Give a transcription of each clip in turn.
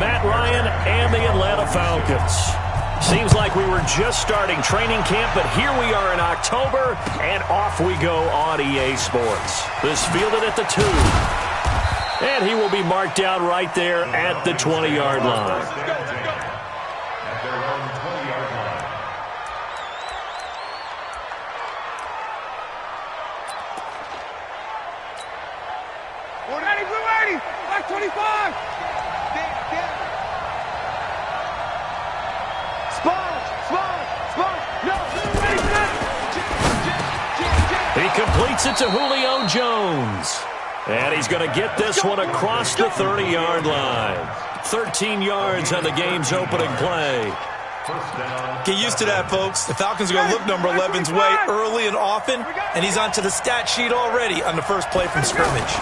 Matt Ryan and the Atlanta Falcons. Seems like we were just starting training camp, but here we are in October, and off we go on EA Sports. This fielded at the 2. And he will be marked down right there at the 20-yard line. He completes it to Julio Jones. And he's going to get this one across the 30-yard line. 13 yards on the game's opening play. Get used to that, folks. The Falcons are going to look number 11's way early and often, and he's onto the stat sheet already on the first play from scrimmage.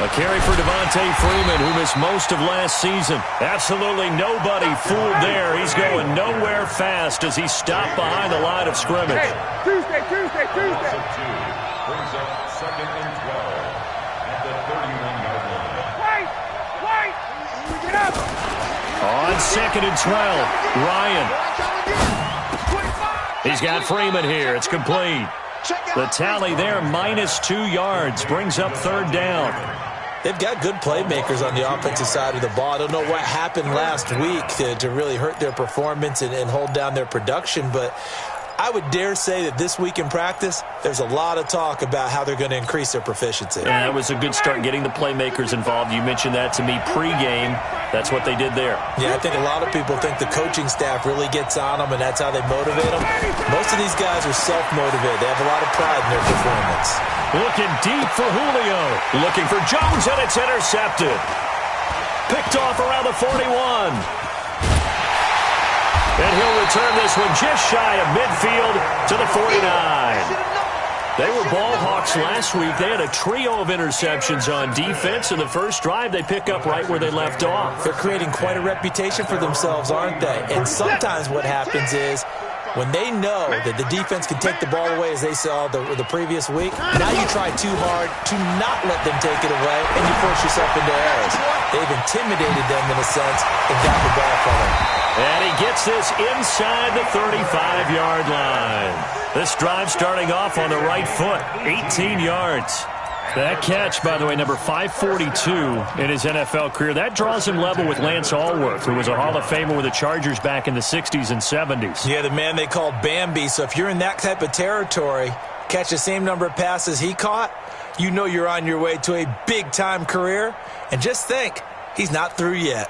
A carry for Devontae Freeman, who missed most of last season. Absolutely nobody fooled there. He's going nowhere fast as he stopped behind the line of scrimmage. Tuesday. Brings up 2nd and 12 at the 31-yard line. Wait! Get up! On 2nd and 12, Ryan. He's got Freeman here. It's complete. The tally there, -2 yards, brings up 3rd down. They've got good playmakers on the offensive side of the ball. I don't know what happened last week to really hurt their performance and hold down their production, but I would dare say that this week in practice, there's a lot of talk about how they're going to increase their proficiency. Yeah, that was a good start getting the playmakers involved. You mentioned that to me pregame. That's what they did there. Yeah, I think a lot of people think the coaching staff really gets on them, and that's how they motivate them. Most of these guys are self-motivated. They have a lot of pride in their performance. Looking deep for Julio. Looking for Jones, and it's intercepted. Picked off around the 41. And he'll return this one just shy of midfield to the 49. They were ball hawks last week. They had a trio of interceptions on defense. In the first drive, they pick up right where they left off. They're creating quite a reputation for themselves, aren't they? And sometimes what happens is when they know that the defense can take the ball away, as they saw the previous week, now you try too hard to not let them take it away, and you force yourself into errors. They've intimidated them in a sense and got the ball from them. And he gets this inside the 35-yard line. This drive starting off on the right foot, 18 yards. That catch, by the way, number 542 in his NFL career. That draws him level with Lance Allworth, who was a Hall of Famer with the Chargers back in the 60s and 70s. Yeah, the man they called Bambi. So if you're in that type of territory, catch the same number of passes he caught, you know you're on your way to a big-time career. And just think, he's not through yet.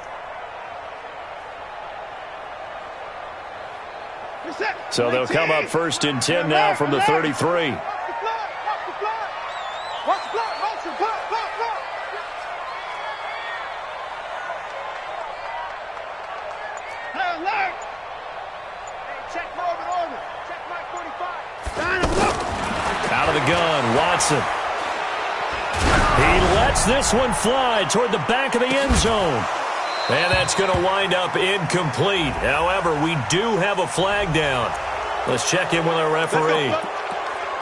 So they'll come up 1st and 10 now from the 33. Out of the gun, Watson. He lets this one fly toward the back of the end zone. And that's going to wind up incomplete. However, we do have a flag down. Let's check in with our referee.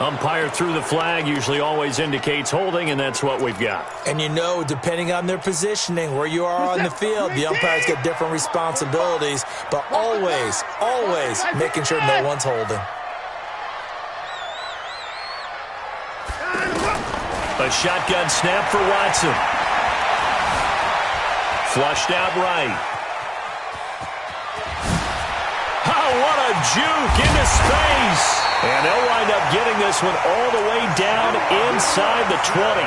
Umpire threw the flag, usually always indicates holding, and that's what we've got. And you know, depending on their positioning, where you are on the field, the umpires get different responsibilities, but always, always making sure no one's holding. A shotgun snap for Watson. Flushed out right. Oh, what a juke into space. And they'll wind up getting this one all the way down inside the 20.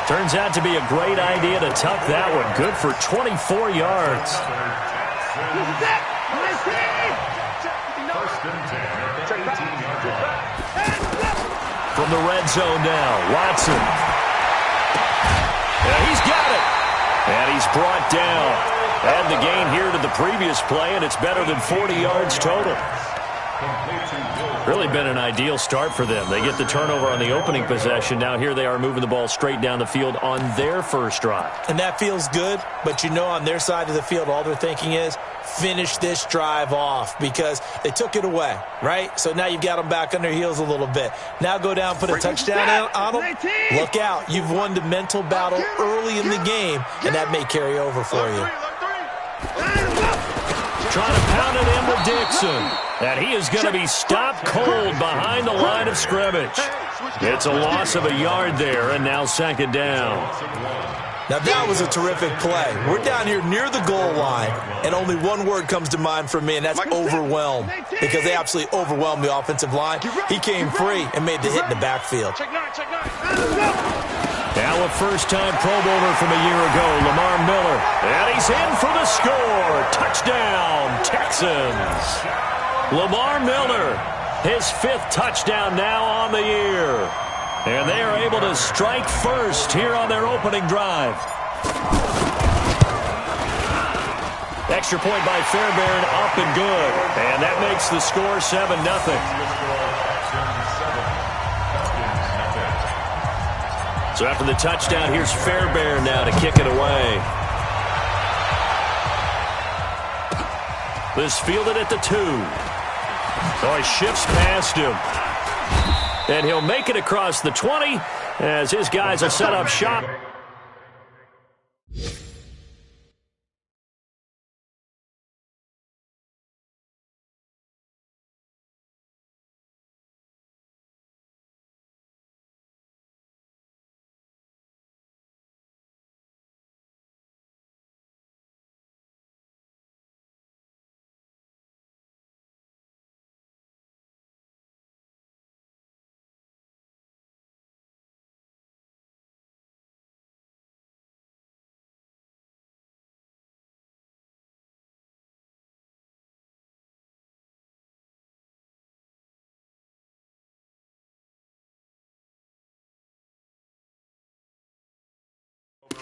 Turns out to be a great idea to tuck that one. Good for 24 yards. From the red zone now, Watson. Yeah, he's got it. And he's brought down. Add the gain here to the previous play, and it's better than 40 yards total. Really been an ideal start for them. They get the turnover on the opening possession. Now here they are moving the ball straight down the field on their first drive. And that feels good, but you know on their side of the field, all they're thinking is finish this drive off because they took it away, right? So now you've got them back on their heels a little bit. Now go down, put a touchdown on them. Look out. You've won the mental battle early in the game, and that may carry over for you. trying to pound it in with Dixon. And he is going to be stopped cold behind the line of scrimmage. It's a loss of a yard there, and now second down. Now, that was a terrific play. We're down here near the goal line, and only one word comes to mind for me, and that's overwhelmed, because they absolutely overwhelmed the offensive line. He came free and made the hit in the backfield. Now a first-time Pro Bowler from a year ago, Lamar Miller. And he's in for the score. Touchdown, Texans. Lamar Miller, his 5th touchdown now on the year. And they are able to strike first here on their opening drive. Extra point by Fairbairn, up and good. And that makes the score 7-0. So after the touchdown, here's Fairbairn now to kick it away. This fielded at the 2. So he shifts past him. And he'll make it across the 20 as his guys will set up shop.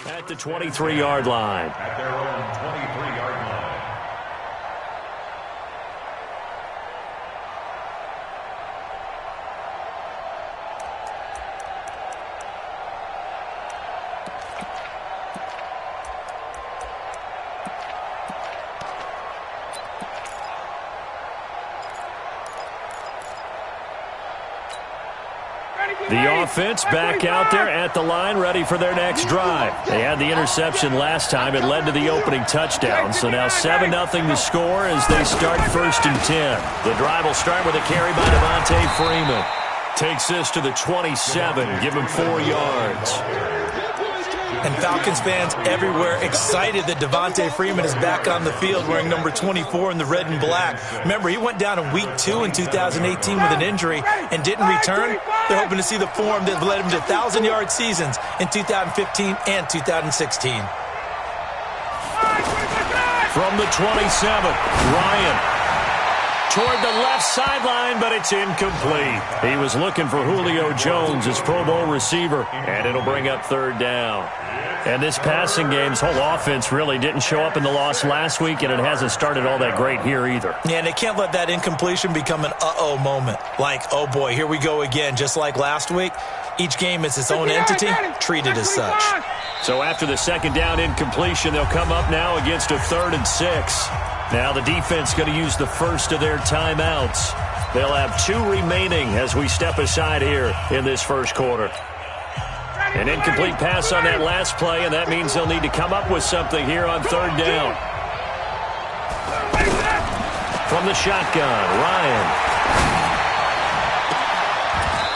At the 23-yard line. At their own 23-yard line. The offense back out there at the line, ready for their next drive. They had the interception last time. It led to the opening touchdown. So now 7-0 the score as they start 1st and 10. The drive will start with a carry by Devontae Freeman. Takes this to the 27, give him 4 yards. And Falcons fans everywhere excited that Devontae Freeman is back on the field wearing number 24 in the red and black. Remember, he went down in week 2 in 2018 with an injury and didn't return. They're hoping to see the form that led him to 1,000-yard seasons in 2015 and 2016. From the 27, Ryan toward the left sideline, but it's incomplete. He was looking for Julio Jones, his Pro Bowl receiver, and it'll bring up 3rd down. And this passing game's whole offense really didn't show up in the loss last week, and it hasn't started all that great here either. Yeah, and they can't let that incompletion become an uh-oh moment. Like, oh boy, here we go again, just like last week. Each game is its own entity, treated as such. So after the 2nd down incompletion, they'll come up now against a 3rd and 6. Now the defense going to use the first of their timeouts. They'll have 2 remaining as we step aside here in this first quarter. An incomplete pass on that last play, and that means they'll need to come up with something here on 3rd down. From the shotgun, Ryan.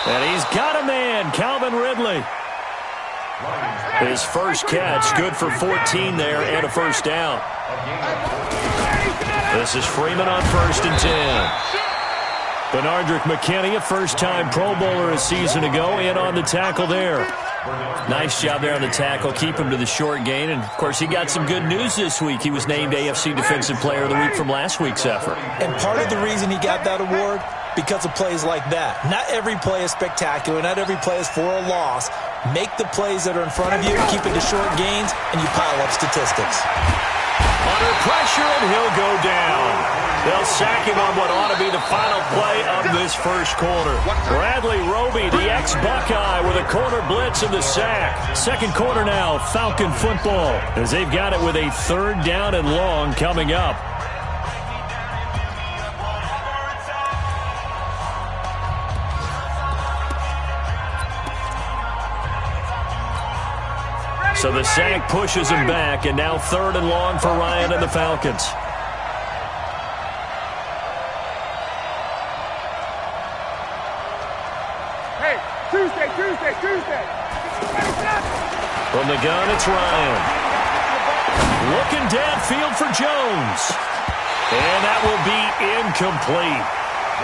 And he's got a man, Calvin Ridley. His first catch, good for 14 there and a 1st down. This is Freeman on 1st and 10. Benardrick McKinney, a first-time Pro Bowler a season ago, in on the tackle there. Nice job there on the tackle, keep him to the short gain. And, of course, he got some good news this week. He was named AFC Defensive Player of the Week from last week's effort. And part of the reason he got that award, because of plays like that. Not every play is spectacular. Not every play is for a loss. Make the plays that are in front of you, keep it to short gains, and you pile up statistics. Under pressure, and he'll go down. They'll sack him on what ought to be the final play of this first quarter. Bradley Roby, the ex-Buckeye, with a corner blitz and the sack. Second quarter now, Falcon football, as they've got it with a 3rd down and long coming up. So the sack pushes him back, and now 3rd and long for Ryan and the Falcons. Tuesday. From the gun, it's Ryan. Looking downfield for Jones. And that will be incomplete.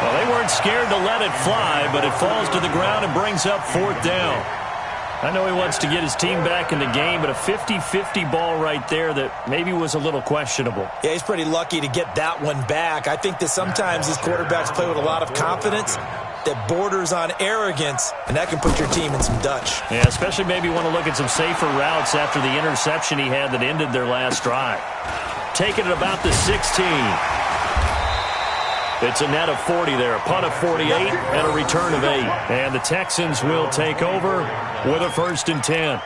Well, they weren't scared to let it fly, but it falls to the ground and brings up 4th down. I know he wants to get his team back in the game, but a 50-50 ball right there that maybe was a little questionable. Yeah, he's pretty lucky to get that one back. I think that sometimes these quarterbacks play with a lot of confidence that borders on arrogance, and that can put your team in some Dutch. Yeah, especially maybe want to look at some safer routes after the interception he had that ended their last drive. Taking it about the 16. It's a net of 40 there, a punt of 48 and a return of 8. And the Texans will take over with a 1st and 10.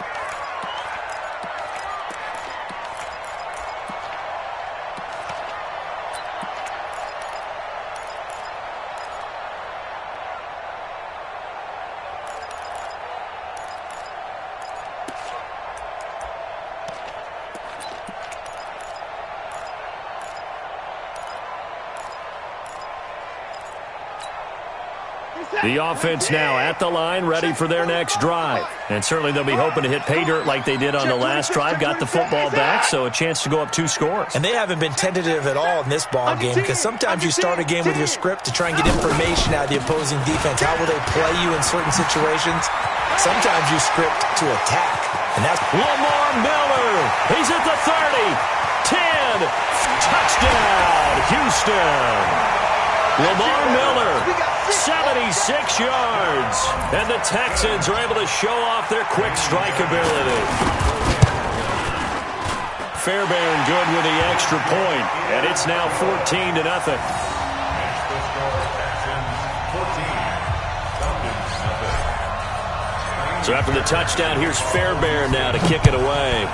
The offense now at the line, ready for their next drive. And certainly they'll be hoping to hit pay dirt like they did on the last drive. Got the football back, so a chance to go up 2 scores. And they haven't been tentative at all in this ball game, because sometimes you start a game with your script to try and get information out of the opposing defense. How will they play you in certain situations? Sometimes you script to attack. And that's Lamar Miller. He's at the 30. 10. Touchdown, Houston. Lamar Miller, 76 yards. And the Texans are able to show off their quick strike ability. Fairbairn good with the extra point, and it's now 14-0. So after the touchdown, here's Fairbairn now to kick it away.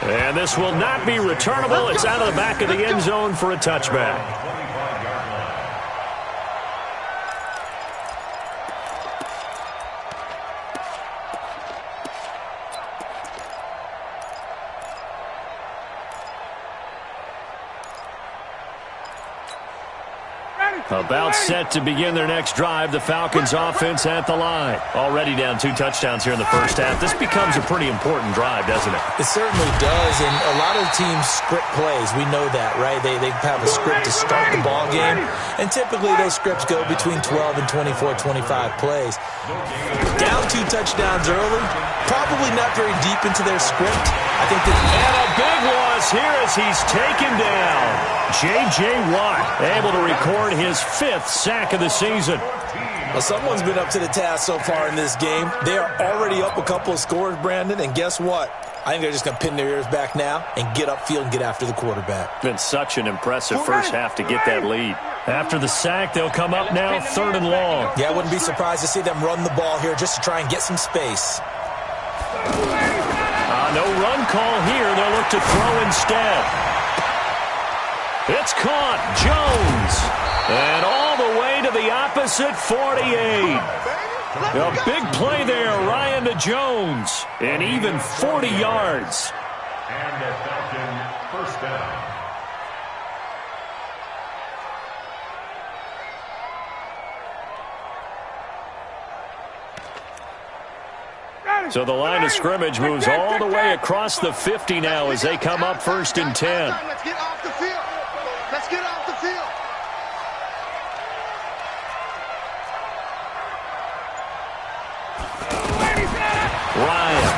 And this will not be returnable. It's out of the back of the end zone for a touchback. About set to begin their next drive. The Falcons offense at the line. Already down 2 touchdowns here in the first half. This becomes a pretty important drive, doesn't it? It certainly does, and a lot of teams script plays. We know that, right? They have a script to start the ball game, and typically those scripts go between 12 and 24, 25 plays. Down 2 touchdowns early, probably not very deep into their script. I think that, and a big loss here as he's taken down. J.J. Watt able to record his 5th sack of the season. Well, someone's been up to the task so far in this game. They are already up a couple of scores, Brandon, and guess what? I think they're just going to pin their ears back now and get upfield and get after the quarterback. Been such an impressive first half to get that lead. After the sack, they'll come up now 3rd and long. Yeah, I wouldn't be surprised to see them run the ball here just to try and get some space. No run call here. They'll look to throw instead. It's caught. Jones. And all the way to the opposite 48. A big play there. Ryan to Jones. And even 40 yards. And a Falcon 1st down. So the line of scrimmage moves all the way across the 50 now as they come up 1st and 10. Let's get off the field. Let's get off the field. Ryan.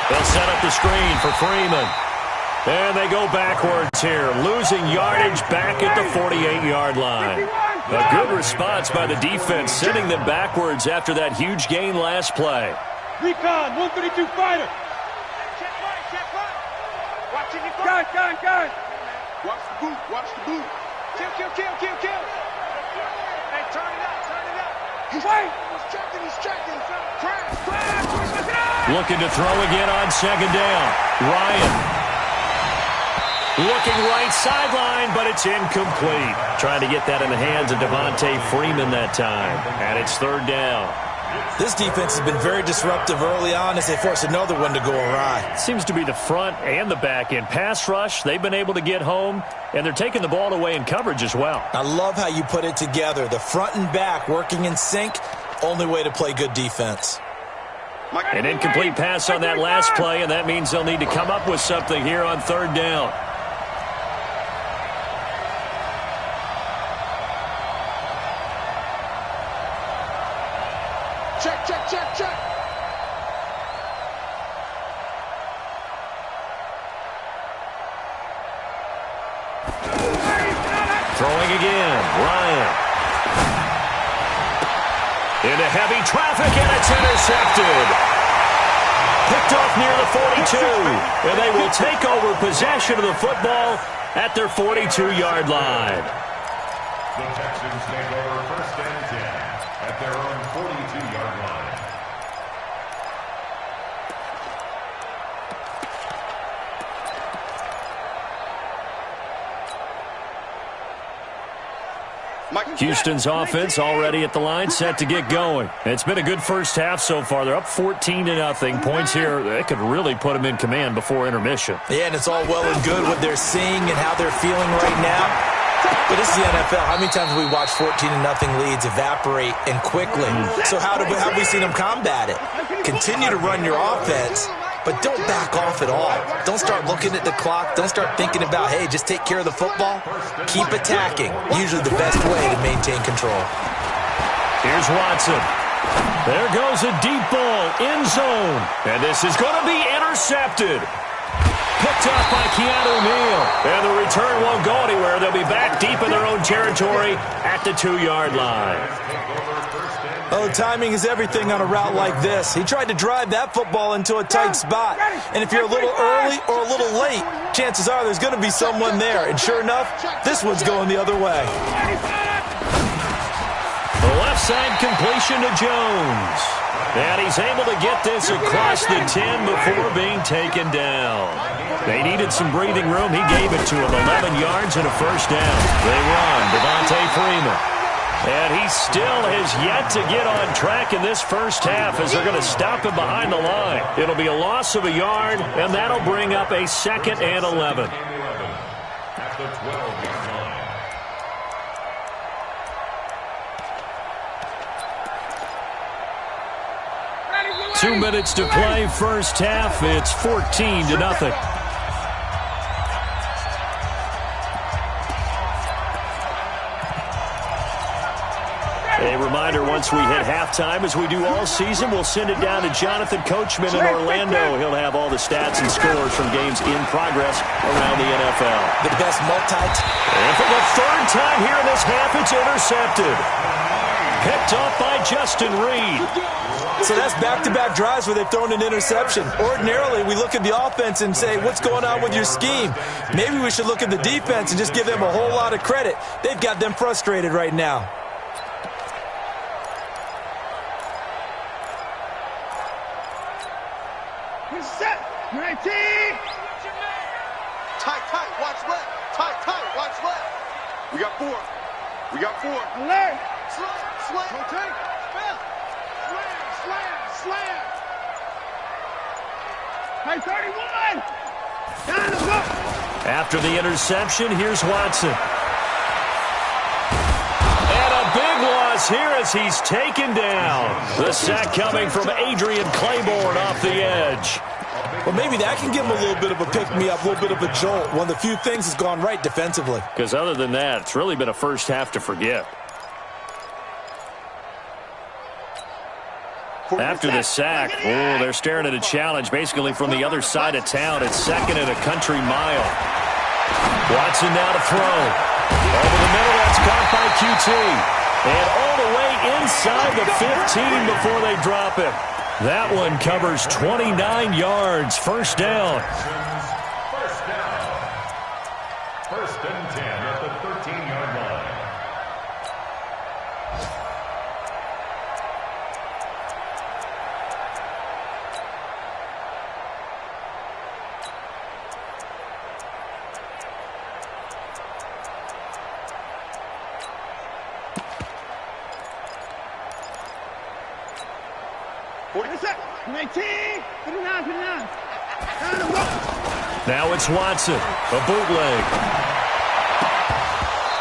They'll set up the screen for Freeman. And they go backwards here, losing yardage back at the 48-yard line. A good response by the defense, sending them backwards after that huge gain last play. Recon, 132 fighter. Check right. Watching your front. Gun. Watch the boot, Kill. Hey, turn it up. He's checking. Crash. Looking to throw again on 2nd down. Ryan. Looking right sideline, but it's incomplete. Trying to get that in the hands of Devontae Freeman that time. And it's 3rd down. This defense has been very disruptive early on as they force another one to go awry. Seems to be the front and the back end. Pass rush, they've been able to get home, and they're taking the ball away in coverage as well. I love how you put it together. The front and back working in sync, only way to play good defense. An incomplete pass on that last play, and that means they'll need to come up with something here on third down. Check, check, check, check. Throwing again, Ryan. Into heavy traffic, and it's intercepted. Picked off near the 42, and they will take over possession of the football at their 42-yard line. The Texans take over first and 10 at their own 42-yard line. Houston's offense already at the line, set to get going. It's been a good first half so far. They're up 14-0. Points here, they could really put them in command before intermission. Yeah, and it's all well and good what they're seeing and how they're feeling right now. But this is the NFL. How many times have we watched 14-0 leads evaporate and quickly? So how have we seen them combat it? Continue to run your offense, but don't back off at all. Don't start looking at the clock. Don't start thinking about, hey, just take care of the football. Keep attacking. Usually the best way to maintain control. Here's Watson. There goes a deep ball, end zone. And this is going to be intercepted. Picked off by Keanu Neal. And the return won't go anywhere. They'll be back deep in their own territory at the 2-yard line. Oh, timing is everything on a route like this. He tried to drive that football into a tight spot. And if you're a little early or a little late, chances are there's going to be someone there. And sure enough, this one's going the other way. The left side completion to Jones. And he's able to get this across the 10 before being taken down. They needed some breathing room. He gave it to him. 11 yards and a first down. They run. Devontae Freeman. And he still has yet to get on track in this first half as they're going to stop him behind the line. It'll be a loss of a yard, and that'll bring up a 2nd and 11. At the 12-yard line. 2 minutes to play, first half. It's 14-0. A reminder, once we hit halftime, as we do all season, we'll send it down to Jonathan Coachman in Orlando. He'll have all the stats and scores from games in progress around the NFL. The best And for the third time here in this half, it's intercepted. Picked off by Justin Reed. So that's back-to-back drives where they've thrown an interception. Ordinarily, we look at the offense and say, what's going on with your scheme? Maybe we should look at the defense and just give them a whole lot of credit. They've got them frustrated right now. Set. 19. Tight, watch left. Tight, watch left. We got 4. Alert. Slam. Rotate. Slam. Hey, 31. Down the go. After the interception, here's Watson. And a big loss here as he's taken down. The sack coming from Adrian Claiborne off the edge. Well, maybe that can give him a little bit of a pick-me-up, a little bit of a jolt. One of the few things that's gone right defensively. Because other than that, it's really been a first half to forget. After the sack, they're staring at a challenge basically from the other side of town. It's 2nd and a country mile. Watson now to throw. Over the middle, that's caught by QT. And all the way inside the 15 before they drop it. That one covers 29 yards. First down. First and 10 at the 13-yard line. Now it's Watson, a bootleg.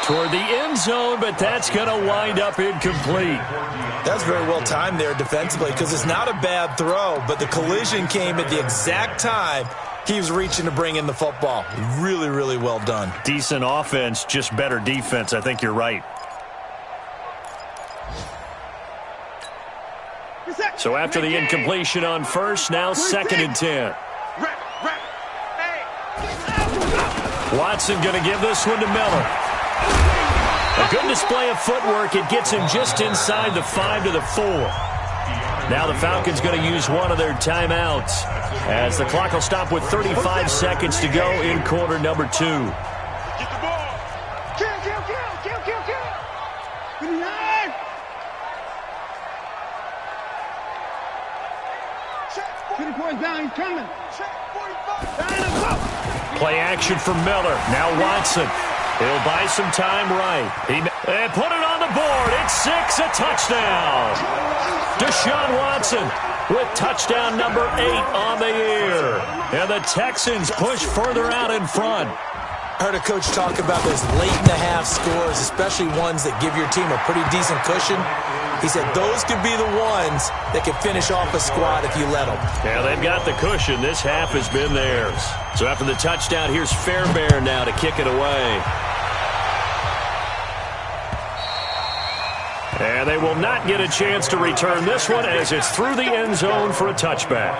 Toward the end zone, but that's going to wind up incomplete. That's very well timed there defensively because it's not a bad throw, but the collision came at the exact time he was reaching to bring in the football. Really, really well done. Decent offense, just better defense. I think you're right. So after the incompletion on first, now 2nd and 10. Watson going to give this one to Miller. A good display of footwork. It gets him just inside the 5 to the 4. Now the Falcons going to use one of their timeouts as the clock will stop with 35 seconds to go in quarter number 2. Get the ball. Kill. 59. Get the points down. He's coming. Play action for Miller. Now Watson. He'll buy some time right. And put it on the board. It's 6, a touchdown. Deshaun Watson with touchdown number 8 on the year. And the Texans push further out in front. I heard a coach talk about those late-in-the-half scores, especially ones that give your team a pretty decent cushion. He said those could be the ones that could finish off a squad if you let them. Yeah, they've got the cushion. This half has been theirs. So after the touchdown, here's Fairbairn now to kick it away. And they will not get a chance to return this one as it's through the end zone for a touchback.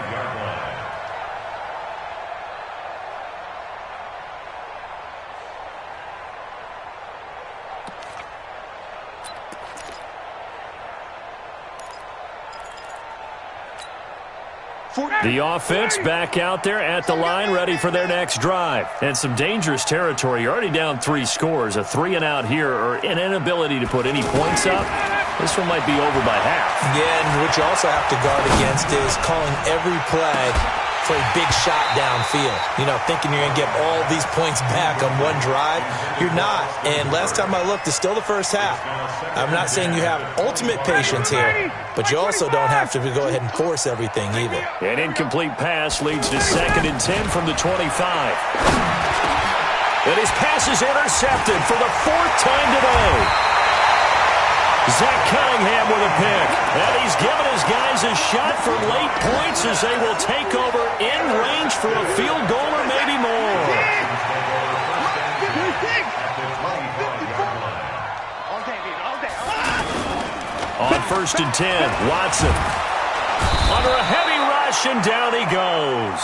The offense back out there at the line, ready for their next drive. And some dangerous territory. You're already down 3 scores. A 3 and out here, or an inability to put any points up. This one might be over by half. Yeah, and what you also have to guard against is calling every play for a big shot downfield. You know, thinking you're going to get all these points back on one drive. You're not. And last time I looked, it's still the first half. I'm not saying you have ultimate patience here, but you also don't have to go ahead and force everything either. An incomplete pass leads to 2nd and 10 from the 25. And his pass is intercepted for the 4th time today. Zach Cunningham with a pick. And he's given his guys a shot for late points as they will take over in range for a field goal or maybe more. On 1st and 10, Watson. Under a heavy rush, and down he goes.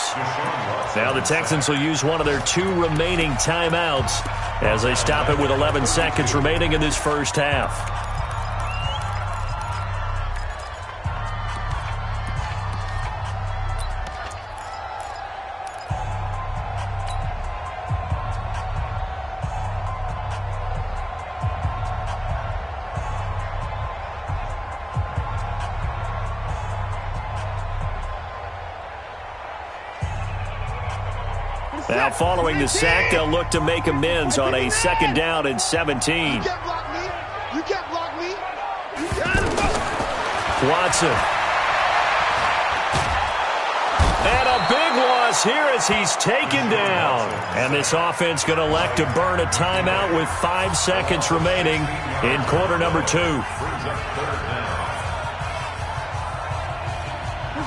Now the Texans will use one of their 2 remaining timeouts as they stop it with 11 seconds remaining in this first half. Now following the sack, they'll look to make amends on a 2nd down and 17. You can't block me. You can't block me. Watson. And a big loss here as he's taken down. And this offense going to elect to burn a timeout with 5 seconds remaining in quarter number 2.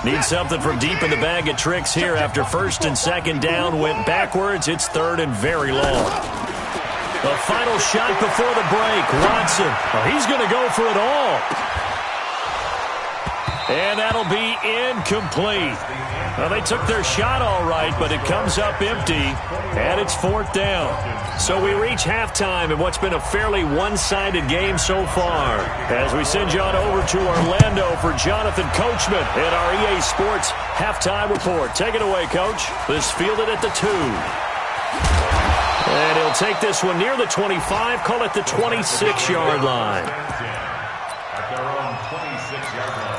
Need something from deep in the bag of tricks here after 1st and 2nd down went backwards. It's 3rd and very long. The final shot before the break. Watson. Oh, he's going to go for it all. And that'll be incomplete. Well, they took their shot all right, but it comes up empty, and it's 4th down. So we reach halftime in what's been a fairly one-sided game so far. As we send you on over to Orlando for Jonathan Coachman in our EA Sports Halftime Report. Take it away, Coach. This fielded at the 2. And he'll take this one near the 25, call it the 26-yard line. At their own 26-yard line.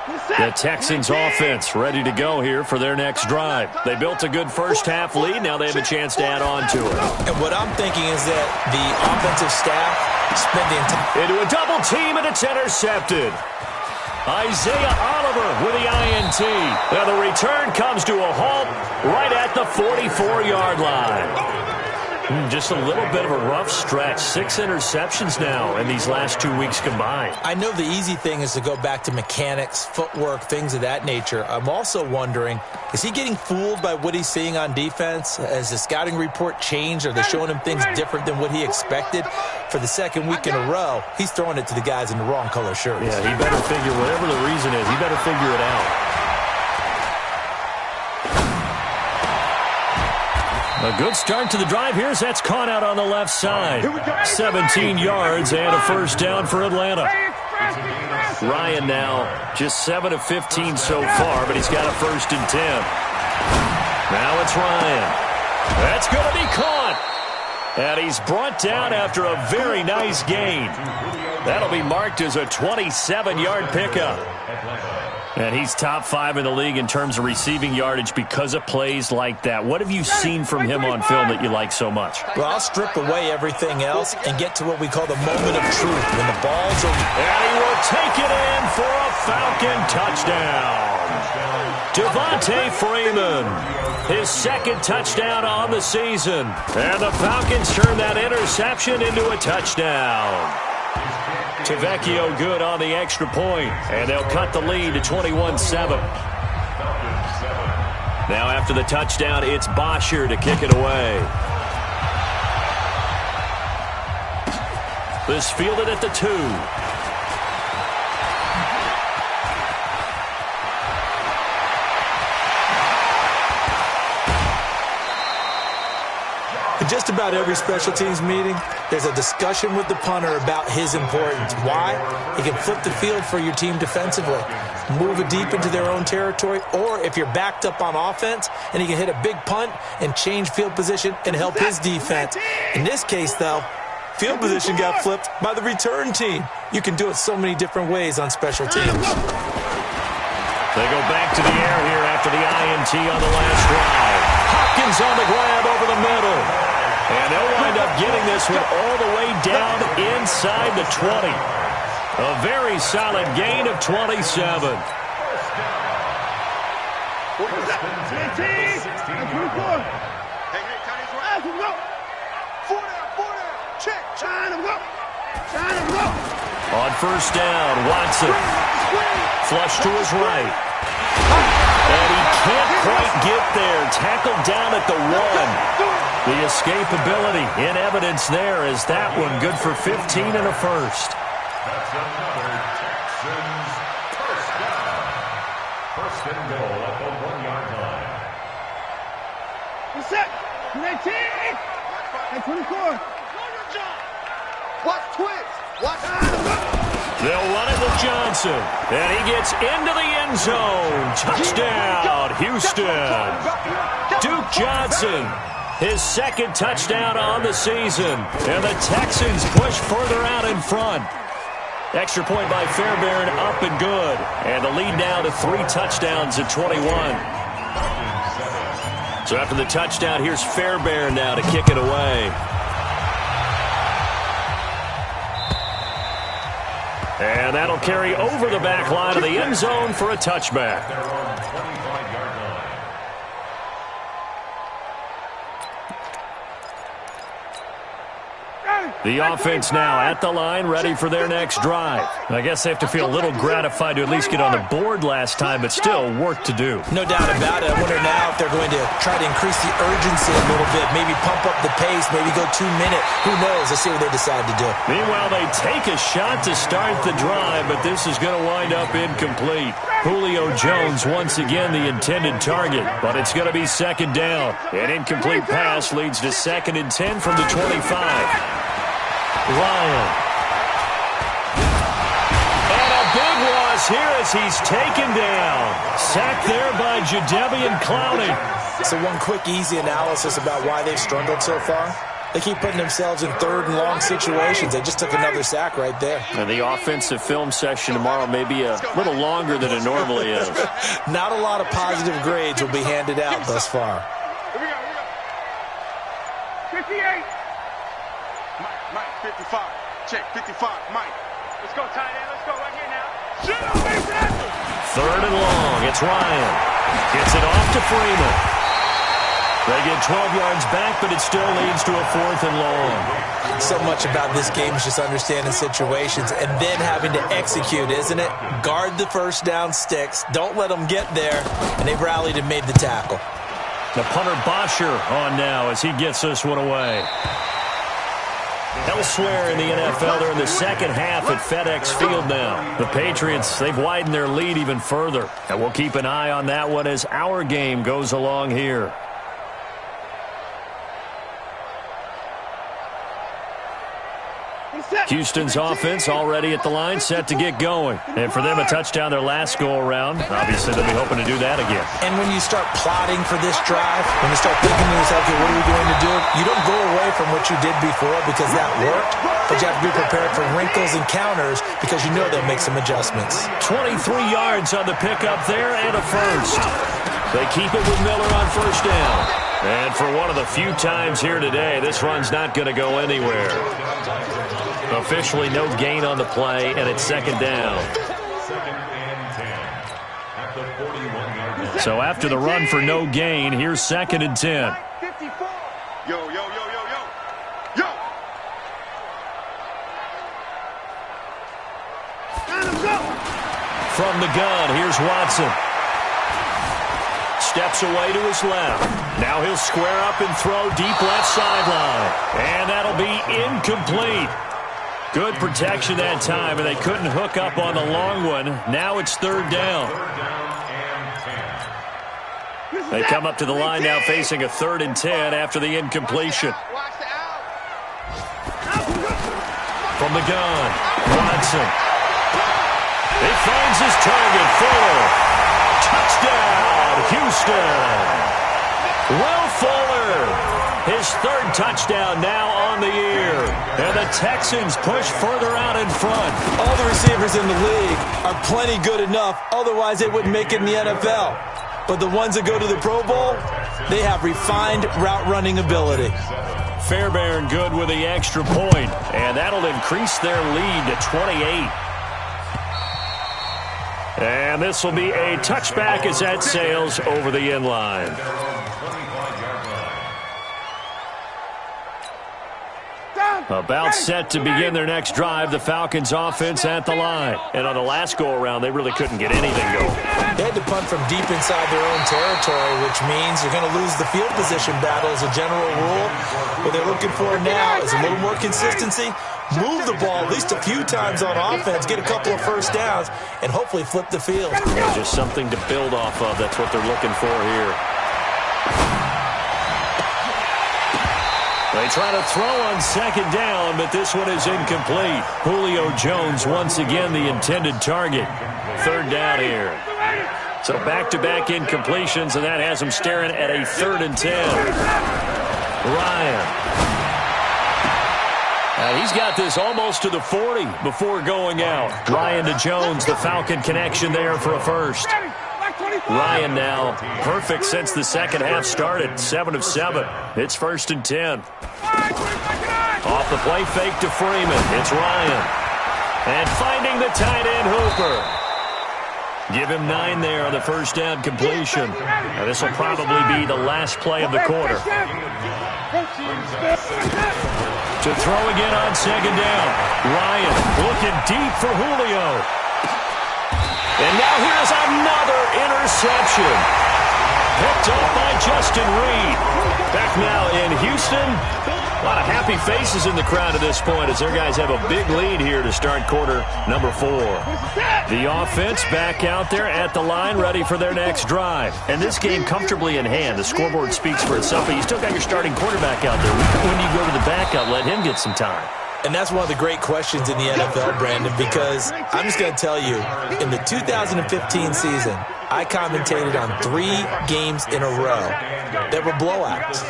The Texans offense ready to go here for their next drive. They built a good first-half lead. Now they have a chance to add on to it. And what I'm thinking is that the offensive staff spent the entire... Into a double team, and it's intercepted. Isaiah Oliver with the INT. Now the return comes to a halt right at the 44-yard line. Just a little bit of a rough stretch. 6 interceptions now in these last 2 weeks combined. I know the easy thing is to go back to mechanics, footwork, things of that nature. I'm also wondering, is he getting fooled by what he's seeing on defense? Has the scouting report changed? Are they showing him things different than what he expected? For the second week in a row, he's throwing it to the guys in the wrong color shirts. Yeah, he better figure, whatever the reason is, he better figure it out. A good start to the drive here as that's caught out on the left side. 17 yards and a first down for Atlanta. Ryan now just 7 of 15 so far, but he's got a 1st and 10. Now it's Ryan. That's going to be caught. And he's brought down after a very nice gain. That'll be marked as a 27-yard pickup. And he's top 5 in the league in terms of receiving yardage because of plays like that. What have you seen from him on film that you like so much? Well, I'll strip away everything else and get to what we call the moment of truth. When the ball's over. And he will take it in for a Falcon touchdown. Devontae Freeman, his 2nd touchdown on the season. And the Falcons turn that interception into a touchdown. Tavecchio good on the extra point, and they'll cut the lead to 21-7. Now after the touchdown, it's Bosher to kick it away. This fielded at the 2. In just about every special teams meeting, there's a discussion with the punter about his importance. Why? He can flip the field for your team defensively, move it deep into their own territory, or if you're backed up on offense, and he can hit a big punt and change field position and help his defense. In this case, though, field position got flipped by the return team. You can do it so many different ways on special teams. They go back to the air here after the INT on the last drive. Hopkins on the grab over the middle. And they'll wind up getting this one all the way down inside the 20. A very solid gain of 27. On first down, Watson. Flush to his right. And he can't quite get there. Tackled down at the 1. The escapability in evidence there is that one good for 15 and a first. That's another Texans first down. 1st and goal at the 1-yard line. What's that? 19. And 24. Watch twins. Watch. They'll run it with Johnson. And he gets into the end zone. Touchdown, Houston. Duke Johnson. His 2nd touchdown on the season. And the Texans push further out in front. Extra point by Fairbairn, up and good. And the lead now to 3 touchdowns at 21. So after the touchdown, here's Fairbairn now to kick it away. And that'll carry over the back line of the end zone for a touchback. The offense now at the line, ready for their next drive. I guess they have to feel a little gratified to at least get on the board last time, but still work to do. No doubt about it. I wonder now if they're going to try to increase the urgency a little bit, maybe pump up the pace, maybe go 2 minutes. Who knows? Let's see what they decide to do. Meanwhile, they take a shot to start the drive, but this is going to wind up incomplete. Julio Jones once again the intended target, but it's going to be 2nd down. An incomplete pass leads to 2nd and 10 from the 25. Ryan. And a big loss here as he's taken down. Sacked there by Jadeveon Clowney. So one quick, easy analysis about why they've struggled so far. They keep putting themselves in third and long situations. They just took another sack right there. And the offensive film session tomorrow may be a little longer than it normally is. Not a lot of positive grades will be handed out thus far. Here we go. 58. Mike, 55. Check, 55. Mike. Let's go, tight end. Let's go right here now. Third and long. It's Ryan. Gets it off to Freeman. They get 12 yards back, but it still leads to a 4th and long. So much about this game is just understanding situations and then having to execute, isn't it? Guard the first down sticks. Don't let them get there. And they've rallied and made the tackle. The punter Bosher on now as he gets this one away. Elsewhere in the NFL, they're in the second half at FedEx Field now. The Patriots, they've widened their lead even further. And we'll keep an eye on that one as our game goes along here. Houston's offense already at the line, set to get going. And for them, a touchdown their last go-around. Obviously, they'll be hoping to do that again. And when you start plotting for this drive, when you start thinking to yourself, okay, what are we going to do? You don't go away from what you did before because that worked, but you have to be prepared for wrinkles and counters because you know they'll make some adjustments. 23 yards on the pickup there and a first. They keep it with Miller on first down. And for one of the few times here today, this run's not going to go anywhere. Officially no gain on the play, and it's second down. So after the run for no gain, here's 2nd and 10. Yo. From the gun, here's Watson. Steps away to his left. Now he'll square up and throw deep left sideline. And that'll be incomplete. Good protection that time, and they couldn't hook up on the long one. Now it's 3rd down. They come up to the line now facing a 3rd and 10 after the incompletion. From the gun, Watson. He finds his target, Fuller. Touchdown, Houston. Will Fuller, his 3rd touchdown now on the year. And the Texans push further out in front. All the receivers in the league are plenty good enough. Otherwise, they wouldn't make it in the NFL. But the ones that go to the Pro Bowl, they have refined route running ability. Fairbairn good with the extra point. And that'll increase their lead to 28. And this will be a touchback as that sails over the end line. About set to begin their next drive, the Falcons offense at the line. And on the last go-around, they really couldn't get anything going. They had to punt from deep inside their own territory, which means you're going to lose the field position battle as a general rule. What they're looking for now is a little more consistency, move the ball at least a few times on offense, get a couple of first downs, and hopefully flip the field. Yeah, just something to build off of. That's what they're looking for here. They try to throw on second down, but this one is incomplete. Julio Jones once again the intended target. 3rd down here. So back-to-back incompletions, and that has them staring at a 3rd and 10. Ryan. He's got this almost to the 40 before going out. Ryan to Jones, the Falcon connection there for a first. Ryan now perfect since the second half started. 7 of 7. It's 1st and 10. Off the play fake to Freeman. It's Ryan. And finding the tight end Hooper. Give him 9 there on the first down completion. Now this will probably be the last play of the quarter. To throw again on second down. Ryan looking deep for Julio. And now here's another interception. Picked up by Justin Reed. Back now in Houston. A lot of happy faces in the crowd at this point as their guys have a big lead here to start quarter number 4. The offense back out there at the line, ready for their next drive. And this game comfortably in hand. The scoreboard speaks for itself, but you still got your starting quarterback out there. When you go to the backup, let him get some time. And that's one of the great questions in the NFL, Brandon, because I'm just going to tell you, in the 2015 season, I commentated on 3 games in a row that were blowouts.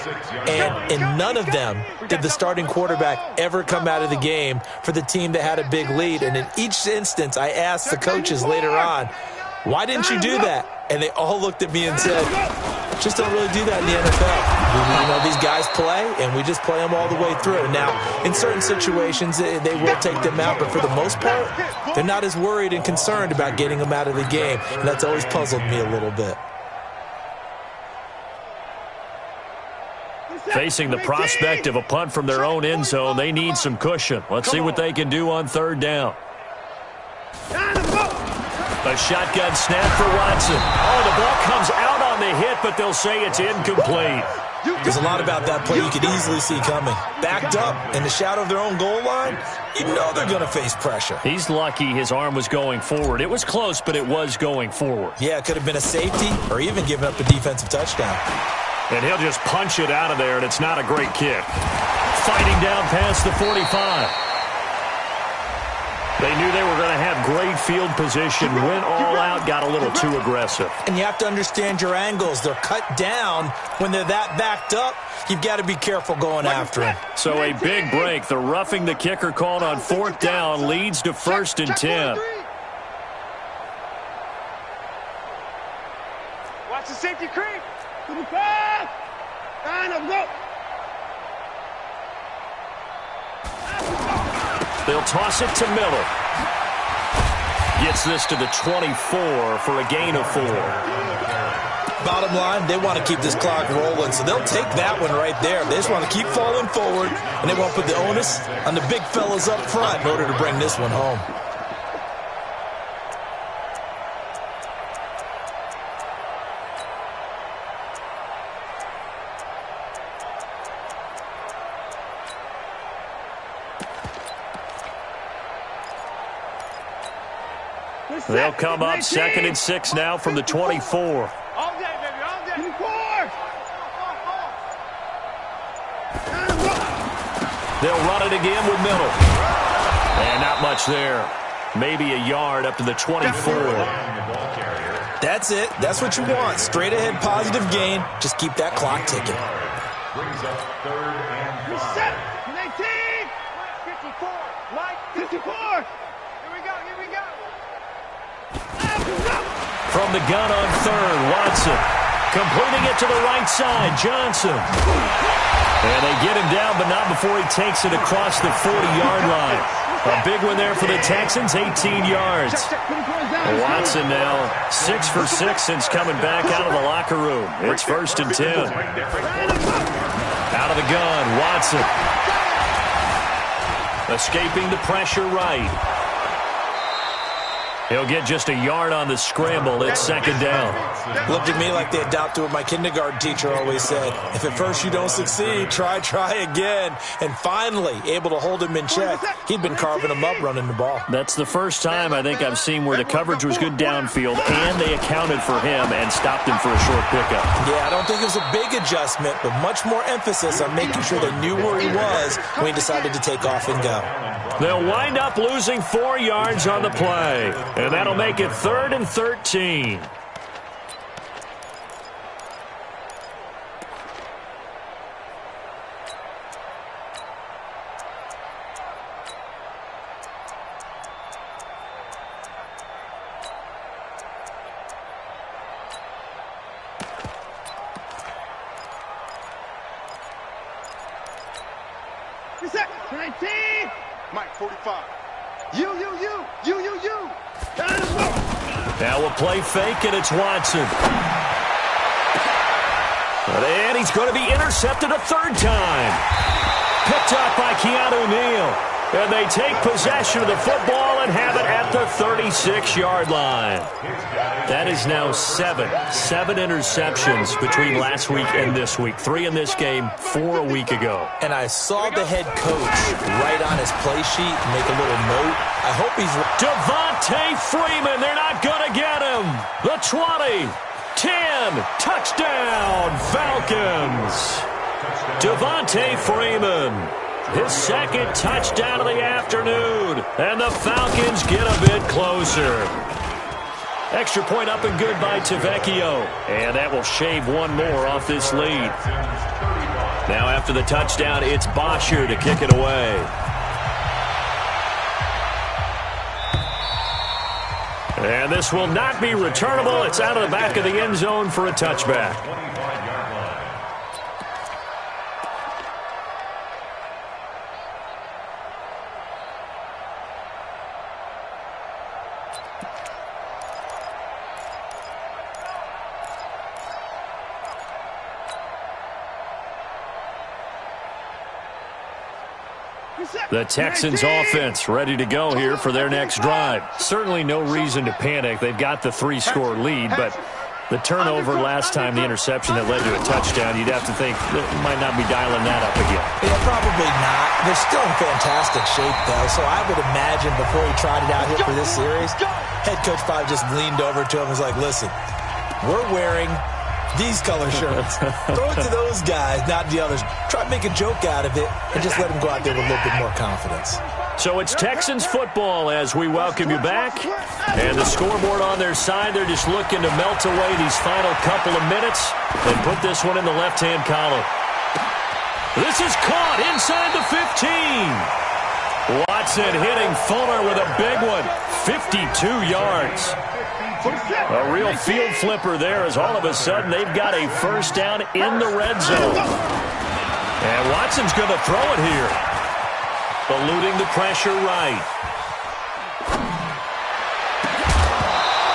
And in none of them did the starting quarterback ever come out of the game for the team that had a big lead. And in each instance, I asked the coaches later on, why didn't you do that? And they all looked at me and said, just don't really do that in the NFL. You know, these guys play, and we just play them all the way through. Now, in certain situations, they will take them out, but for the most part, they're not as worried and concerned about getting them out of the game, and that's always puzzled me a little bit. Facing the prospect of a punt from their own end zone, they need some cushion. Let's see what they can do on 3rd down. A shotgun snap for Watson. Oh, the ball comes out on the hit, but they'll say it's incomplete. There's a lot about that play you could easily see coming. Backed up in the shadow of their own goal line, you know they're going to face pressure. He's lucky his arm was going forward. It was close, but it was going forward. Yeah, it could have been a safety or even given up a defensive touchdown. And he'll just punch it out of there, and it's not a great kick. Fighting down past the 45. They knew they were going to have great field position, went all out, got a little too aggressive. And you have to understand your angles. They're cut down. When they're that backed up, you've got to be careful going after them. So a big break. The roughing the kicker called on 4th down leads to 1st and 10. Watch the safety creep. To the pass. Line up, go. They'll toss it to Miller. Gets this to the 24 for a gain of 4. Bottom line, they want to keep this clock rolling, so they'll take that one right there. They just want to keep falling forward, and they want to put the onus on the big fellas up front in order to bring this one home. They'll come up 2nd and 6 now from the 24. All day, baby, all day. 24. They'll run it again with Miller. And not much there. Maybe a yard up to the 24. That's it. That's what you want. Straight ahead positive gain. Just keep that clock ticking. Brings up 3rd and 5. 19. 54. Mike, 54. Here we go, here we go. From the gun on 3rd, Watson. Completing it to the right side, Johnson. And they get him down, but not before he takes it across the 40-yard line. A big one there for the Texans, 18 yards. Watson now 6 for 6 since coming back out of the locker room. It's 1st and 10. Out of the gun, Watson. Escaping the pressure right. He'll get just a yard on the scramble. It's 2nd down. Looked at me like they adopted what my kindergarten teacher always said. If at first you don't succeed, try again. And finally, able to hold him in check. He'd been carving him up running the ball. That's the first time I think I've seen where the coverage was good downfield and they accounted for him and stopped him for a short pickup. Yeah, I don't think it was a big adjustment, but much more emphasis on making sure they knew where he was when he decided to take off and go. They'll wind up losing 4 yards on the play, and that'll make it 3rd and 13. Reset. 19. Mike, 45. You. Now we'll play fake, and it's Watson. And he's going to be intercepted a 3rd time. Picked up by Keanu Neal. And they take possession of the football and have it at the 36-yard line. That is now 7 interceptions between last week and this week. 3 in this game, 4 a week ago. And I saw the head coach write on his play sheet, make a little note. I hope he's... Devontae Freeman, they're not going to get him. The 20, 10, touchdown, Falcons. Devontae Freeman. His second touchdown of the afternoon. And the Falcons get a bit closer. Extra point up and good by Tavecchio. And that will shave one more off this lead. Now after the touchdown, it's Bosher to kick it away. And this will not be returnable. It's out of the back of the end zone for a touchback. The Texans offense ready to go here for their next drive. Certainly no reason to panic. They've got the 3-score lead, but the turnover last time, the interception that led to a touchdown, you'd have to think they might not be dialing that up again. Yeah, probably not. They're still in fantastic shape, though, so I would imagine before he tried it out here for this series, head coach probably just leaned over to him and was like, listen, we're wearing these color shirts. Throw it to those guys, not the others. Try to make a joke out of it and just let them go out there with a little bit more confidence. So it's Texans football as we welcome you back. And the scoreboard on their side, they're just looking to melt away these final couple of minutes and put this one in the left-hand column. This is caught inside the 15. Watson hitting Fuller with a big one, 52 yards. A real field flipper there as all of a sudden they've got a first down in the red zone. And Watson's going to throw it here. Eluding the pressure right.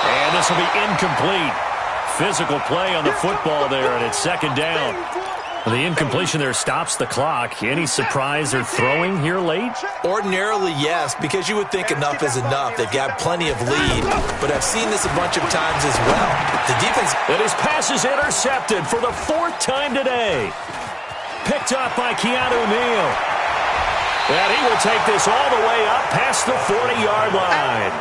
And this will be incomplete. Physical play on the football there, and it's second down. The incompletion there stops the clock. Any surprise they're throwing here late? Ordinarily, yes, because you would think enough is enough. They've got plenty of lead, but I've seen this a bunch of times as well. The defense... And his pass is intercepted for the 4th time today. Picked up by Keanu Neal. And he will take this all the way up past the 40-yard line.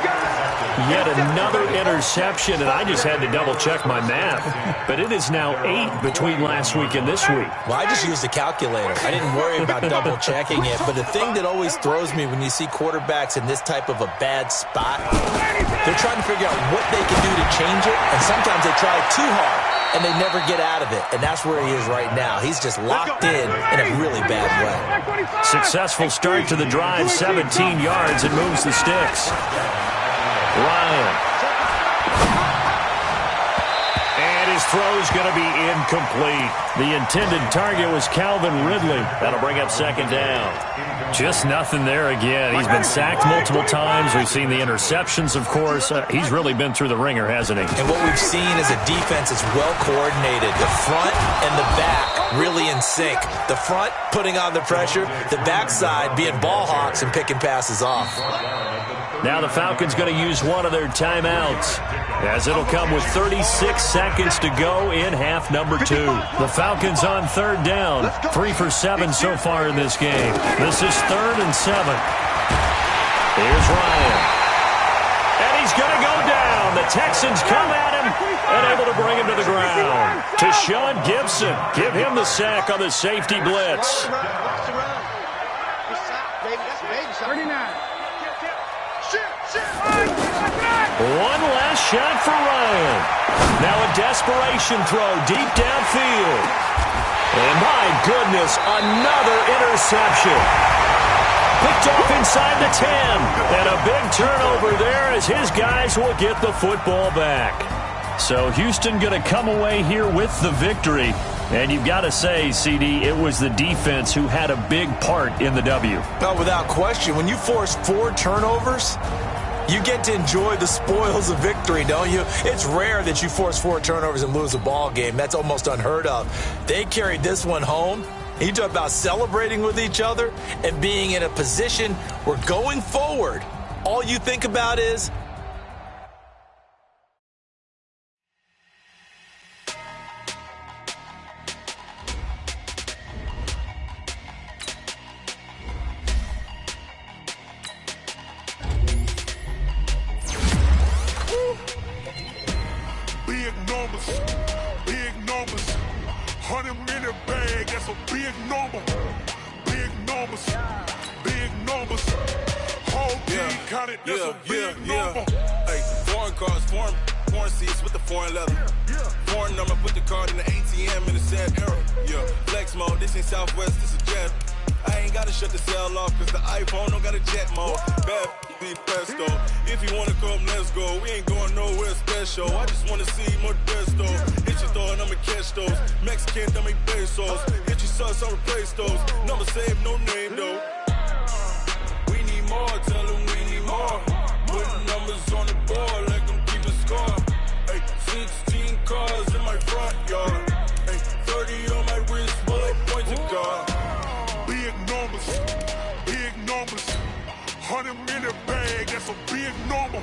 Yet another interception, and I just had to double-check my math. But it is now 8 between last week and this week. Well, I just used a calculator. I didn't worry about double-checking it. But the thing that always throws me when you see quarterbacks in this type of a bad spot, they're trying to figure out what they can do to change it, and sometimes they try too hard, and they never get out of it. And that's where he is right now. He's just locked in a really bad way. Successful start to the drive, 17 yards, and moves the sticks. Ryan. And his throw's going to be incomplete. The intended target was Calvin Ridley. That'll bring up second down. Just nothing there again. He's been sacked multiple times. We've seen the interceptions, of course. He's really been through the ringer, hasn't he? And what we've seen is a defense that's well coordinated. The front and the back really in sync. The front putting on the pressure. The backside being ball hawks and picking passes off. Now the Falcons going to use one of their timeouts, as it'll come with 36 seconds to go in half number 2. The Falcons on third down, 3 for 7 so far in this game. This is 3rd and 7. Here's Ryan. And he's going to go down. The Texans come at him and able to bring him to the ground. To Sean Gibson. Give him the sack on the safety blitz. 39. One last shot for Ryan. Now a desperation throw deep downfield. And my goodness, another interception. Picked off inside the 10. And a big turnover there as his guys will get the football back. So Houston going to come away here with the victory. And you've got to say, CD, it was the defense who had a big part in the W. No, without question. When you force 4 turnovers, you get to enjoy the spoils of victory, don't you? It's rare that you force 4 turnovers and lose a ball game. That's almost unheard of. They carried this one home. You talk about celebrating with each other and being in a position where going forward, all you think about is, big numbers, 100-minute bag, that's a big number. big numbers. Big numbers. Whole team counted, that's a big number. Hey, foreign cars, foreign seats with the foreign leather. Foreign number, put the card in the ATM in a sad era. Yeah, flex mode, this ain't Southwest, this is Jet. I ain't gotta shut the cell off, cause the iPhone don't got a jet mode. Bad be pesto. If you wanna come, let's go. We ain't going nowhere special. I just wanna see more desto. Hit your throw and I'ma catch those. Mexican, dummy pesos. Hit your sauce, I'll replace those. Number save, no name though. We need more, tell them we need more. Put numbers on the board, like them keep a score. Hey, 16 cars in my front yard. Hey, 30 on my wrist, bullet point to God. Big numbers, big numbers. 100 in the bag, that's a big number.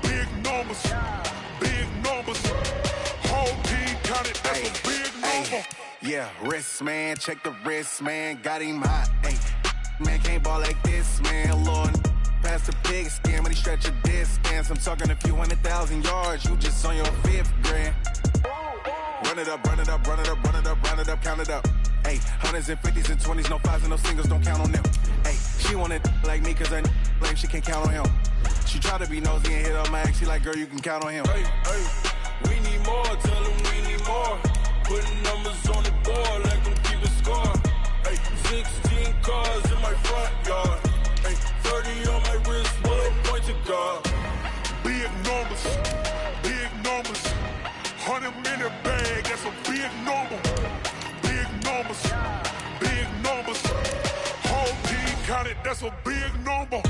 Big numbers, big numbers. Whole team counted, that's a big number. Yeah, wrist man, check the wrist man, got him hot. Ay, man can't ball like this, man. Lord, past the big skin when he stretch a distance. I'm talking a few 100,000 yards, you just on your 5th grand. Run it up, run it up, run it up, run it up, run it up, count it up. Ayy, 100s and 50s and 20s, no 5s and no singles, don't count on them. Ayy, she wanted like me cause her lame, she can't count on him. She tried to be nosy and hit on my ex, she like, girl, you can count on him. Hey, we need more, tell them we need more. Putting numbers on the board, like them keep a score. Hey, 16 cars in my front yard. Hey, 30 on my wrist, bullet point to God. Big numbers, big numbers. 100 in the bag, that's a big number. Big numbers, big numbers. Whole team counted, that's a big number.